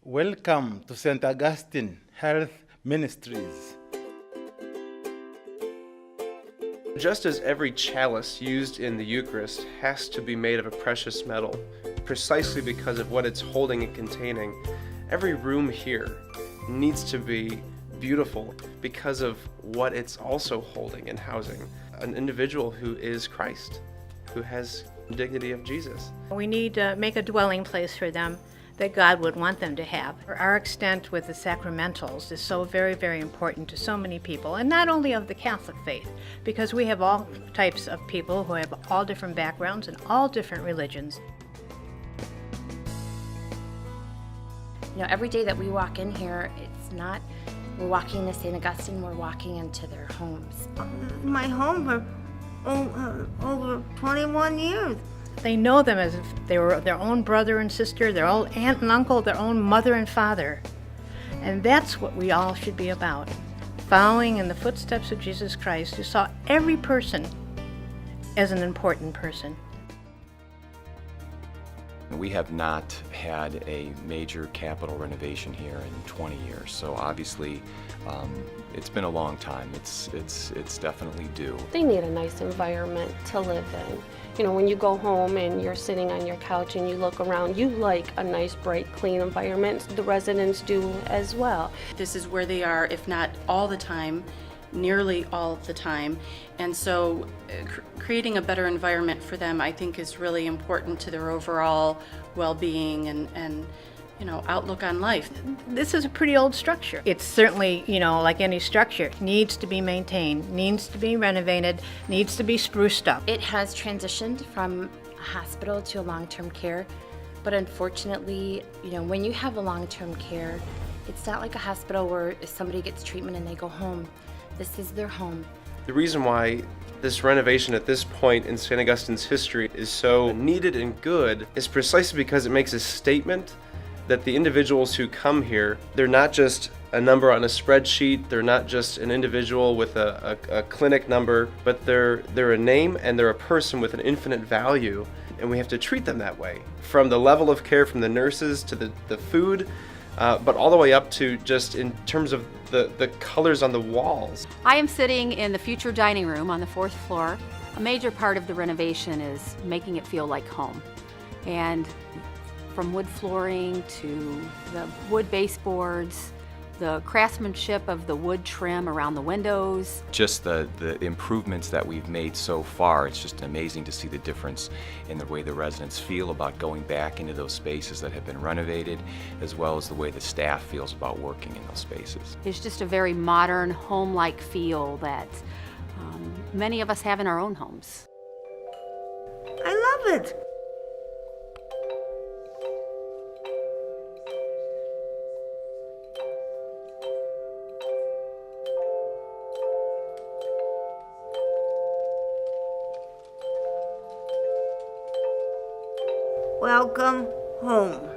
Welcome to St. Augustine Health Ministries. Just as every chalice used in the Eucharist has to be made of a precious metal, precisely because of what it's holding and containing, every room here needs to be beautiful because of what it's also holding and housing. An individual who is Christ, who has the dignity of Jesus. We need to make a dwelling place for them that God would want them to have. Our extent with the sacramentals is so very, very important to so many people, and not only of the Catholic faith, because we have all types of people who have all different backgrounds and all different religions. You know, every day that we walk in here, it's not we're walking to St. Augustine, we're walking into their homes. My home for over 21 years. They know them as if they were their own brother and sister, their own aunt and uncle, their own mother and father. And that's what we all should be about. Following in the footsteps of Jesus Christ, who saw every person as an important person. We have not had a major capital renovation here in 20 years, so obviously it's been a long time. It's definitely due. They need a nice environment to live in. You know, when you go home and you're sitting on your couch and you look around, you like a nice, bright, clean environment. The residents do as well. This is where they are, if not all the time, nearly all the time. And so creating a better environment for them, I think, is really important to their overall well-being and outlook on life. This is a pretty old structure. It's certainly, like any structure, needs to be maintained, needs to be renovated, needs to be spruced up. It has transitioned from a hospital to a long-term care, but unfortunately, when you have a long-term care, it's not like a hospital where if somebody gets treatment and they go home. This is their home. The reason why this renovation at this point in St. Augustine's history is so needed and good is precisely because it makes a statement that the individuals who come here, they're not just a number on a spreadsheet, they're not just an individual with a clinic number, but they're a name and they're a person with an infinite value, and we have to treat them that way. From the level of care from the nurses to the food, but all the way up to just in terms of the colors on the walls. I am sitting in the future dining room on the 4th floor. A major part of the renovation is making it feel like home. And from wood flooring to the wood baseboards, the craftsmanship of the wood trim around the windows. Just the improvements that we've made so far, it's just amazing to see the difference in the way the residents feel about going back into those spaces that have been renovated, as well as the way the staff feels about working in those spaces. It's just a very modern, home-like feel that many of us have in our own homes. I love it. Welcome home.